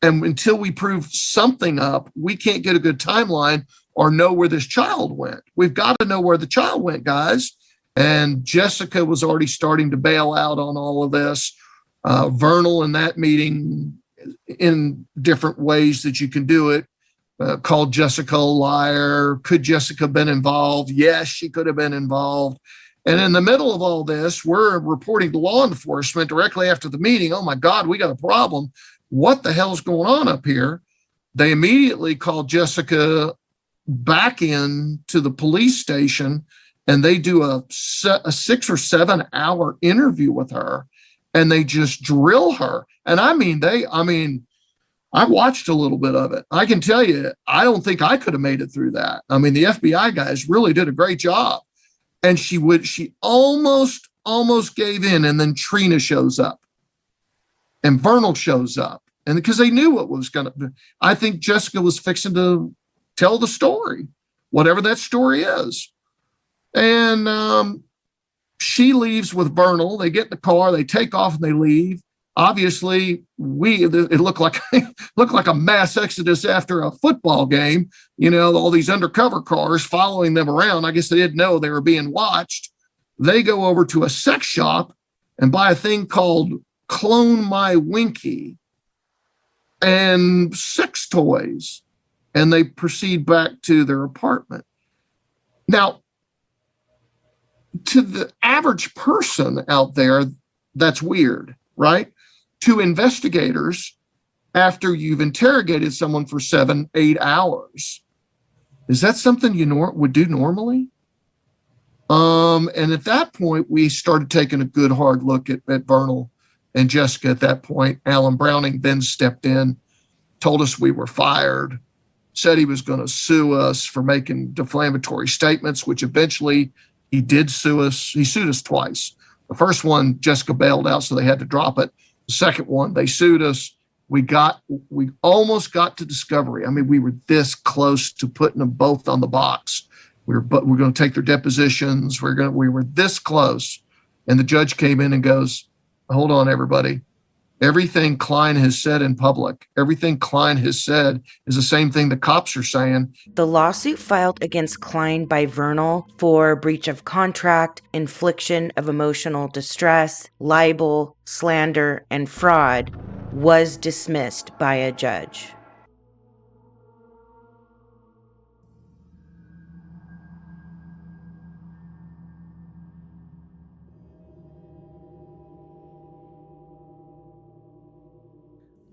and until we prove something up, we can't get a good timeline or know where this child went. We've got to know where the child went, guys. And Jessica was already starting to bail out on all of this. Vernal in that meeting, in different ways that you can do it, called Jessica a liar. Could Jessica have been involved? Yes, she could have been involved. And in the middle of all this, we're reporting to law enforcement directly after the meeting. Oh my God, we got a problem. What the hell's going on up here? They immediately called Jessica back in to the police station, and they do a 6 or 7 hour interview with her, and they just drill her. And I watched a little bit of it. I can tell you, I don't think I could have made it through that. I mean, the FBI guys really did a great job. And she almost gave in, and then Trina shows up and Vernal shows up. And because they knew what was going to, I think Jessica was fixing to tell the story, whatever that story is. And she leaves with Vernal. They get in the car, they take off, and they leave. Obviously, it looked like a mass exodus after a football game. All these undercover cars following them around. I guess they didn't know they were being watched. They go over to a sex shop and buy a thing called Clone My Winky and sex toys. And they proceed back to their apartment. Now, to the average person out there, that's weird, right? To investigators, after you've interrogated someone for 7-8 hours, is that something you would do normally? And at that point, we started taking a good hard look at Vernal and Jessica. At that point, Alan Browning then stepped in, told us we were fired, said he was going to sue us for making defamatory statements, which eventually he did sue us. He sued us twice. The first one, Jessica bailed out, so they had to drop it. The second one, they sued us. We almost got to discovery. I mean, we were this close to putting them both on the box. We're going to take their depositions. We were this close. And the judge came in and goes, hold on, everybody. Everything Klein has said in public, everything Klein has said is the same thing the cops are saying. The lawsuit filed against Klein by Vernal for breach of contract, infliction of emotional distress, libel, slander, and fraud was dismissed by a judge.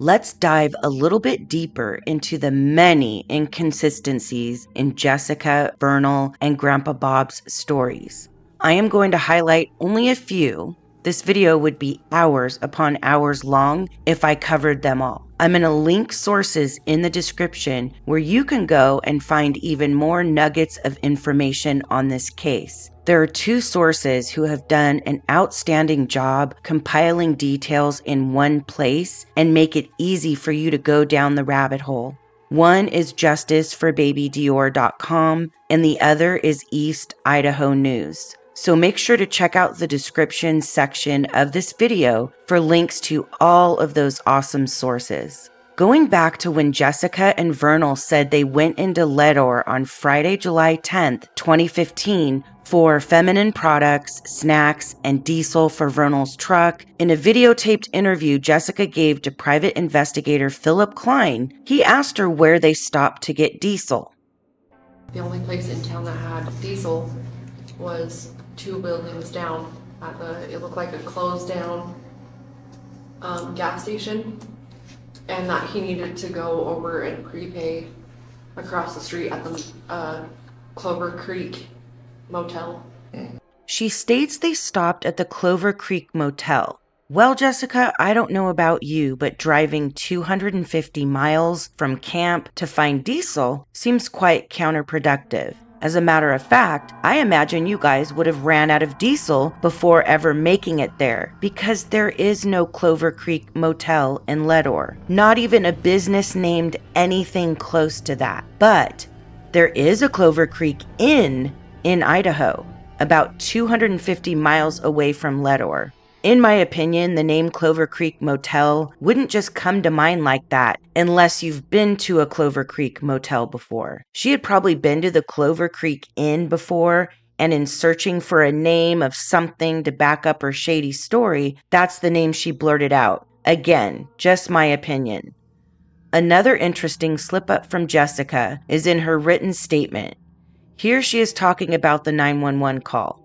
let's dive a little bit deeper into the many inconsistencies in Jessica, Vernal, and Grandpa Bob's stories. I am going to highlight only a few. This video would be hours upon hours long if I covered them all. I'm going to link sources in the description where you can go and find even more nuggets of information on this case. There are two sources who have done an outstanding job compiling details in one place and make it easy for you to go down the rabbit hole. One is justiceforbabydeorr.com and the other is East Idaho News. So make sure to check out the description section of this video for links to all of those awesome sources. Going back to when Jessica and Vernal said they went into Ledor on Friday, July 10th, 2015 for feminine products, snacks, and diesel for Vernal's truck, in a videotaped interview Jessica gave to private investigator Philip Klein, he asked her where they stopped to get diesel. The only place in town that had diesel was 2 buildings down at it looked like a closed down gas station, and that he needed to go over and prepay across the street at the Clover Creek Motel. She states they stopped at the Clover Creek Motel. Well, Jessica, I don't know about you, but driving 250 miles from camp to find diesel seems quite counterproductive. As a matter of fact, I imagine you guys would have ran out of diesel before ever making it there, because there is no Clover Creek Motel in Ledor. Not even a business named anything close to that. But there is a Clover Creek Inn in Idaho, about 250 miles away from Ledor. In my opinion, the name Clover Creek Motel wouldn't just come to mind like that unless you've been to a Clover Creek Motel before. She had probably been to the Clover Creek Inn before, and in searching for a name of something to back up her shady story, that's the name she blurted out. Again, just my opinion. Another interesting slip-up from Jessica is in her written statement. Here she is talking about the 911 call.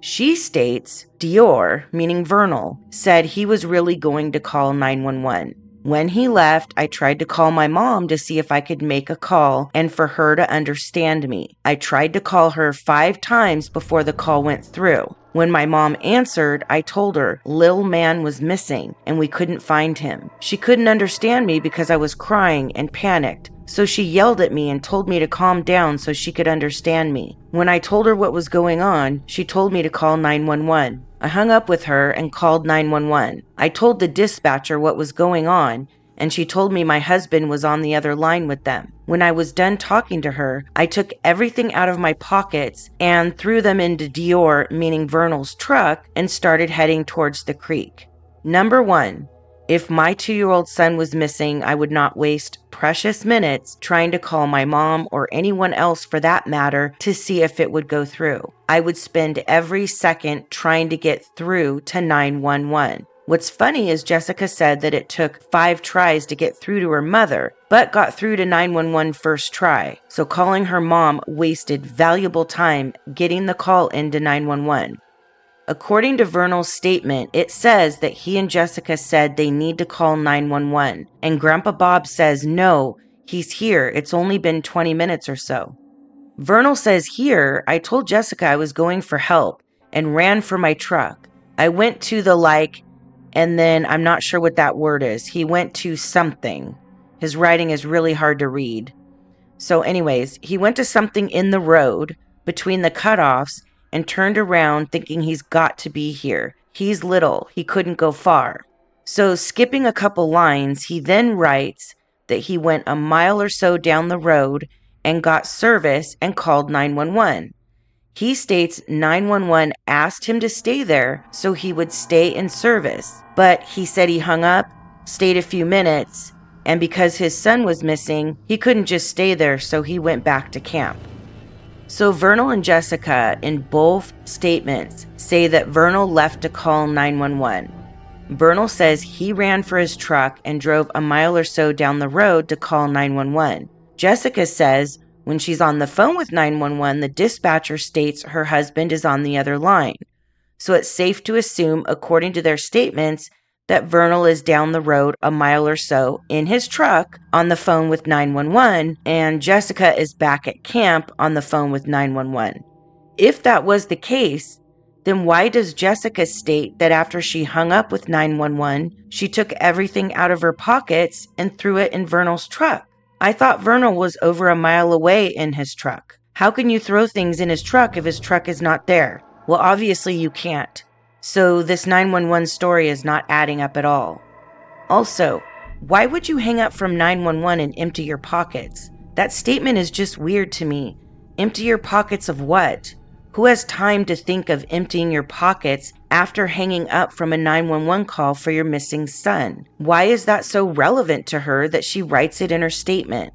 She states, DeOrr, meaning Vernal, said he was really going to call 911. When he left, I tried to call my mom to see if I could make a call and for her to understand me. I tried to call her 5 times before the call went through. When my mom answered, I told her Lil Man was missing and we couldn't find him. She couldn't understand me because I was crying and panicked. So she yelled at me and told me to calm down so she could understand me. When I told her what was going on, she told me to call 911. I hung up with her and called 911. I told the dispatcher what was going on, and she told me my husband was on the other line with them. When I was done talking to her, I took everything out of my pockets and threw them into DeOrr, meaning Vernal's truck, and started heading towards the creek. Number 1. If my 2-year-old son was missing, I would not waste precious minutes trying to call my mom or anyone else for that matter to see if it would go through. I would spend every second trying to get through to 911. What's funny is Jessica said that it took 5 tries to get through to her mother, but got through to 911 first try. So calling her mom wasted valuable time getting the call into 911. According to Vernal's statement, it says that he and Jessica said they need to call 911, and Grandpa Bob says no, he's here, it's only been 20 minutes or so. Vernal says here, I told Jessica I was going for help and ran for my truck. I went to the and then I'm not sure what that word is. He went to something. His writing is really hard to read. So anyways, he went to something in the road between the cutoffs and turned around thinking he's got to be here. He's little, he couldn't go far. So skipping a couple lines, he then writes that he went a mile or so down the road and got service and called 911. He states 911 asked him to stay there so he would stay in service, but he said he hung up, stayed a few minutes, and because his son was missing, he couldn't just stay there, so he went back to camp. So Vernal and Jessica in both statements say that Vernal left to call 911. Vernal says he ran for his truck and drove a mile or so down the road to call 911. Jessica says when she's on the phone with 911, the dispatcher states her husband is on the other line. So it's safe to assume, according to their statements, that Vernal is down the road a mile or so in his truck on the phone with 911, and Jessica is back at camp on the phone with 911. If that was the case, then why does Jessica state that after she hung up with 911, she took everything out of her pockets and threw it in Vernal's truck? I thought Vernal was over a mile away in his truck. How can you throw things in his truck if his truck is not there? Well, obviously you can't. So this 911 story is not adding up at all. Also, why would you hang up from 911 and empty your pockets? That statement is just weird to me. Empty your pockets of what? Who has time to think of emptying your pockets after hanging up from a 911 call for your missing son? Why is that so relevant to her that she writes it in her statement?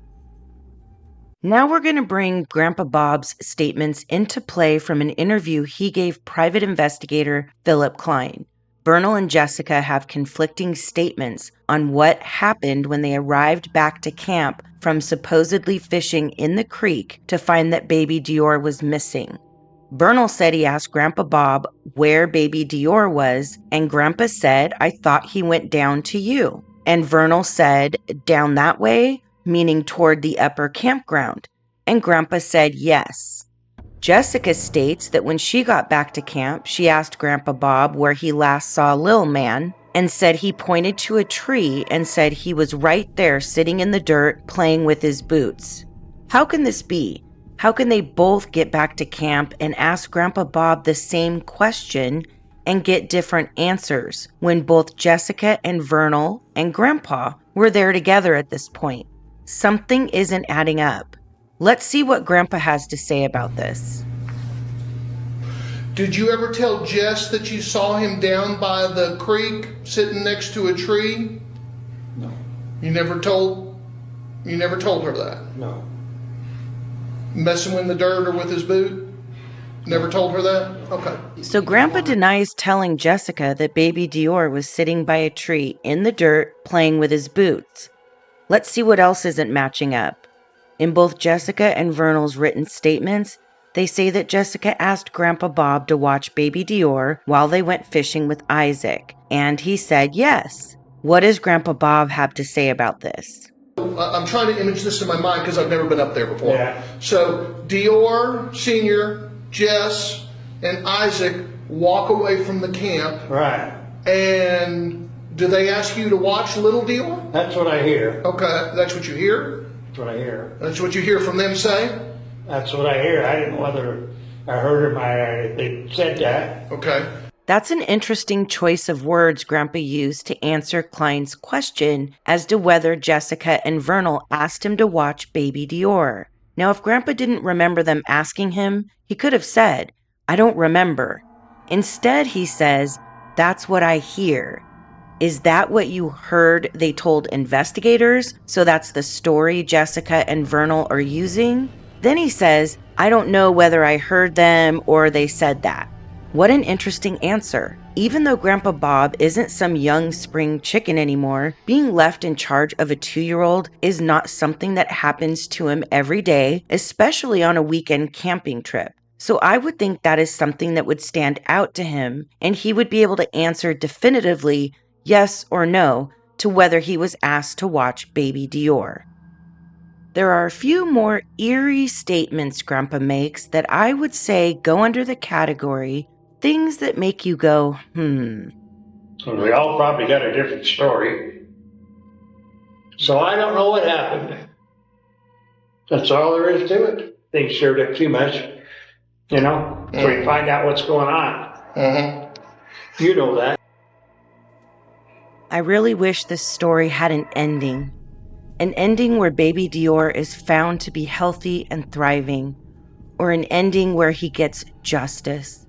Now we're going to bring Grandpa Bob's statements into play from an interview he gave private investigator Philip Klein. Vernal and Jessica have conflicting statements on what happened when they arrived back to camp from supposedly fishing in the creek to find that Baby DeOrr was missing. Vernal said he asked Grandpa Bob where Baby DeOrr was, and Grandpa said, "I thought he went down to you." And Vernal said, "Down that way?" meaning toward the upper campground. And Grandpa said yes. Jessica states that when she got back to camp, she asked Grandpa Bob where he last saw Lil Man and said he pointed to a tree and said he was right there sitting in the dirt playing with his boots. How can this be? How can they both get back to camp and ask Grandpa Bob the same question and get different answers when both Jessica and Vernal and Grandpa were there together at this point? Something isn't adding up. Let's see what Grandpa has to say about this. Did you ever tell Jess that you saw him down by the creek sitting next to a tree? No. You never told her that? No. Messing in the dirt or with his boot? Never told her that? Okay. So Grandpa denies telling Jessica that Baby DeOrr was sitting by a tree in the dirt playing with his boots. Let's see what else isn't matching up. In both Jessica and Vernal's written statements, they say that Jessica asked Grandpa Bob to watch Baby DeOrr while they went fishing with Isaac, and he said yes. What does Grandpa Bob have to say about this? I'm trying to image this in my mind because I've never been up there before. Yeah. So DeOrr Sr., Jess, and Isaac walk away from the camp. Right. And do they ask you to watch Little DeOrr? That's what I hear. Okay, that's what you hear? That's what I hear. That's what you hear from them say? That's what I hear. I didn't know whether I heard them. They said that. Okay. That's an interesting choice of words Grandpa used to answer Klein's question as to whether Jessica and Vernal asked him to watch Baby DeOrr. Now, if Grandpa didn't remember them asking him, he could have said, "I don't remember." Instead, he says, "That's what I hear." Is that what you heard they told investigators? So that's the story Jessica and Vernal are using? Then he says, "I don't know whether I heard them or they said that." What an interesting answer. Even though Grandpa Bob isn't some young spring chicken anymore, being left in charge of a 2-year-old is not something that happens to him every day, especially on a weekend camping trip. So I would think that is something that would stand out to him, and he would be able to answer definitively yes or no to whether he was asked to watch Baby DeOrr. There are a few more eerie statements Grandpa makes that I would say go under the category things that make you go, Well, we all probably got a different story. So I don't know what happened. That's all there is to it. Things stirred up too much, so you find out what's going on. Mm-hmm. You know that. I really wish this story had an ending. An ending where Baby DeOrr is found to be healthy and thriving, or an ending where he gets justice.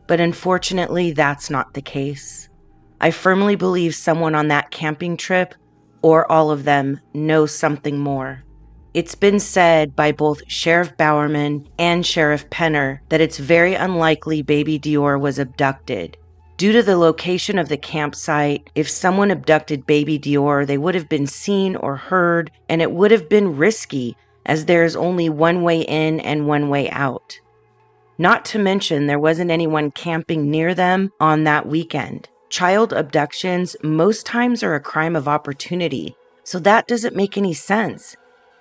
But unfortunately, that's not the case. I firmly believe someone on that camping trip, or all of them, knows something more. It's been said by both Sheriff Bowerman and Sheriff Penner that it's very unlikely Baby DeOrr was abducted. Due to the location of the campsite, if someone abducted Baby DeOrr, they would have been seen or heard, and it would have been risky, as there is only one way in and one way out. Not to mention, there wasn't anyone camping near them on that weekend. Child abductions most times are a crime of opportunity, so that doesn't make any sense.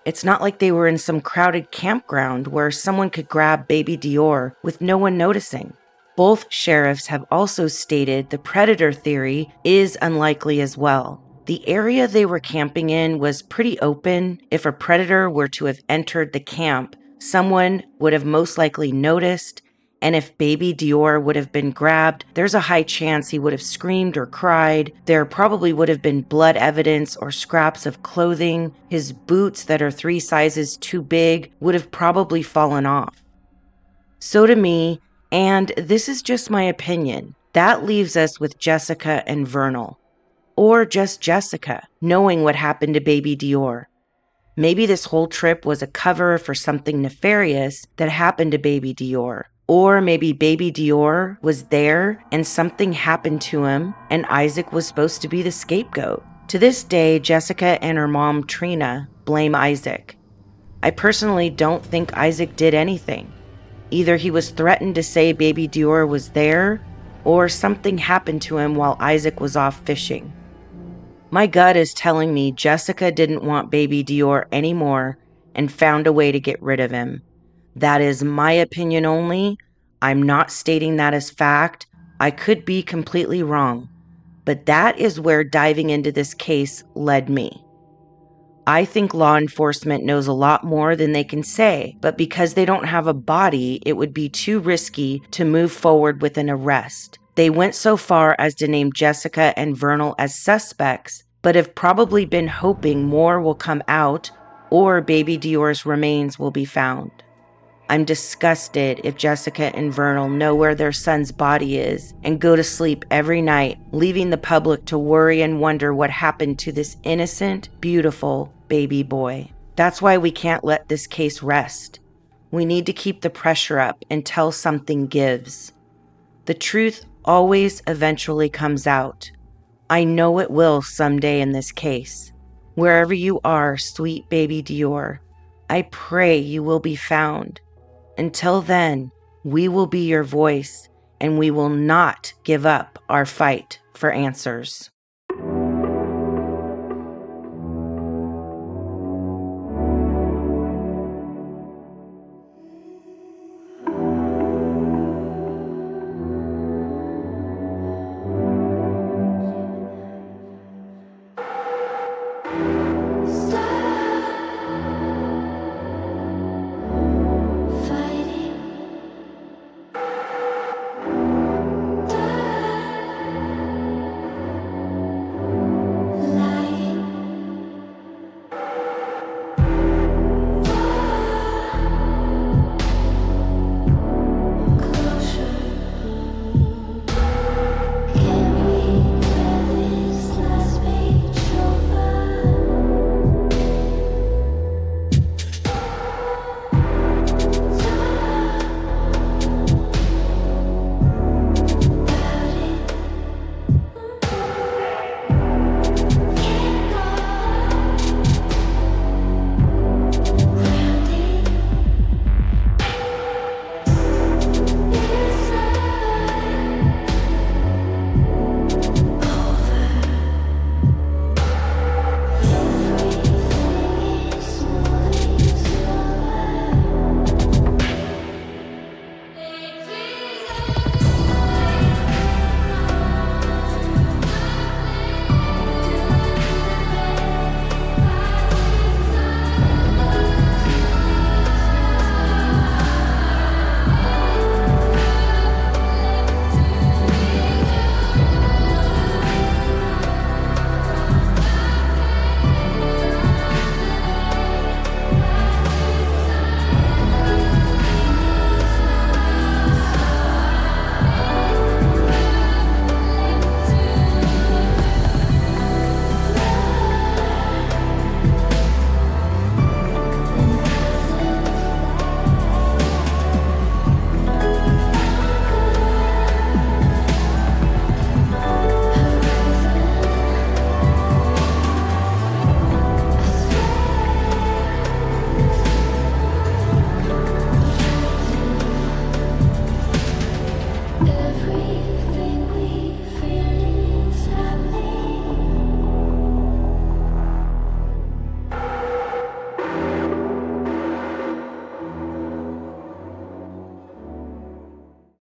It's not like they were in some crowded campground where someone could grab Baby DeOrr with no one noticing. Both sheriffs have also stated the predator theory is unlikely as well. The area they were camping in was pretty open. If a predator were to have entered the camp, someone would have most likely noticed, and if Baby DeOrr would have been grabbed, there's a high chance he would have screamed or cried. There probably would have been blood evidence or scraps of clothing. His boots that are 3 sizes too big would have probably fallen off. So to me, and this is just my opinion, that leaves us with Jessica and Vernal. Or just Jessica, knowing what happened to Baby DeOrr. Maybe this whole trip was a cover for something nefarious that happened to Baby DeOrr. Or maybe Baby DeOrr was there and something happened to him and Isaac was supposed to be the scapegoat. To this day, Jessica and her mom, Trina, blame Isaac. I personally don't think Isaac did anything. Either he was threatened to say Baby DeOrr was there, or something happened to him while Isaac was off fishing. My gut is telling me Jessica didn't want Baby DeOrr anymore and found a way to get rid of him. That is my opinion only. I'm not stating that as fact. I could be completely wrong. But that is where diving into this case led me. I think law enforcement knows a lot more than they can say, but because they don't have a body, it would be too risky to move forward with an arrest. They went so far as to name Jessica and Vernal as suspects, but have probably been hoping more will come out or Baby DeOrr's remains will be found. I'm disgusted if Jessica and Vernal know where their son's body is and go to sleep every night, leaving the public to worry and wonder what happened to this innocent, beautiful baby boy. That's why we can't let this case rest. We need to keep the pressure up until something gives. The truth always eventually comes out. I know it will someday in this case. Wherever you are, sweet Baby DeOrr, I pray you will be found. Until then, we will be your voice, and we will not give up our fight for answers.